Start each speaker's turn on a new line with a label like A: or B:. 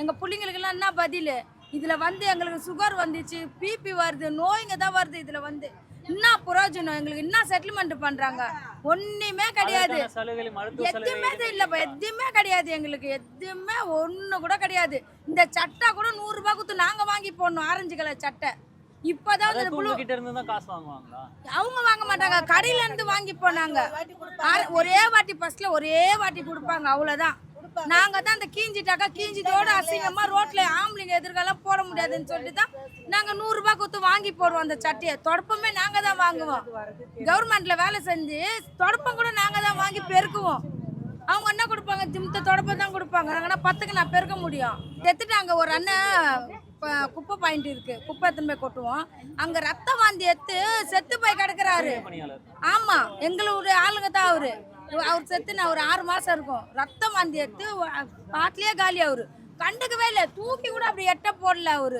A: எங்கள் பிள்ளைங்களுக்கெல்லாம் என்ன பதில்? இதில் வந்து எங்களுக்கு சுகர் வந்துச்சு, பிபி வருது, நோய்ங்க தான் வருது. இதில் வந்து என்ன பிரயோஜனம்? எங்களுக்கு என்ன செட்டில்மெண்ட் பண்ணுறாங்க? ஒன்றுமே கிடையாது. எதுவுமே இல்லைப்பா, எதுவுமே கிடையாது. எங்களுக்கு எதுவுமே ஒன்று கூட கிடையாது. இந்த சட்டை கூட 100 ரூபாய் கொடுத்து நாங்கள் வாங்கி போடணும், ஆரஞ்சு கலர் சட்டை. இப்பதான் அவங்க வாங்க மாட்டாங்க, கடையில இருந்து வாங்கி போனாங்க. ஒரே வாட்டி பஸ்ல ஒரே வாட்டி கொடுப்பாங்க, அவ்வளவுதான். நாங்க தான் அந்த கீஞ்சிட்டாக்கா கீஞ்சிட்டோட அசிங்கமா ரோட்ல ஆம்பளைங்க எதிர்காலம் போட முடியாதுன்னு சொல்லிட்டு தான் நாங்க 100 ரூபாய் கொடுத்து வாங்கி போடுவோம். அந்த சட்டையை தொடப்பமே நாங்க தான் வாங்குவோம். கவர்மெண்ட்ல வேலை செஞ்சு தொடப்பம் கூட நாங்க தான் வாங்கி பெருக்குவோம். அவங்க என்ன கொடுப்பாங்க? ஜிம்த்த தொடப்பம் தான் கொடுப்பாங்க. நாங்கன்னா 10க்கு நான் பெருக்க முடியும். எடுத்துட்டாங்க. ஒரு அண்ணன் குப்பை பாயிண்ட் இருக்கு, குப்பை எடுத்துன்னு போய் கொட்டுவோம். அங்க ரத்தம் வாந்தி எடுத்து செத்து போய் கிடக்குறாரு. ஆமா, எங்களுடைய ஆளுங்க தான் அவரு. அவர் செத்து நான் ஒரு 6 மாசம் இருக்கும். ரத்தம் வாந்தி எடுத்து பாட்டிலேயே காலி. அவரு கண்டுக்கவே இல்லை, தூக்கி கூட அப்படி எட்ட போடல அவரு.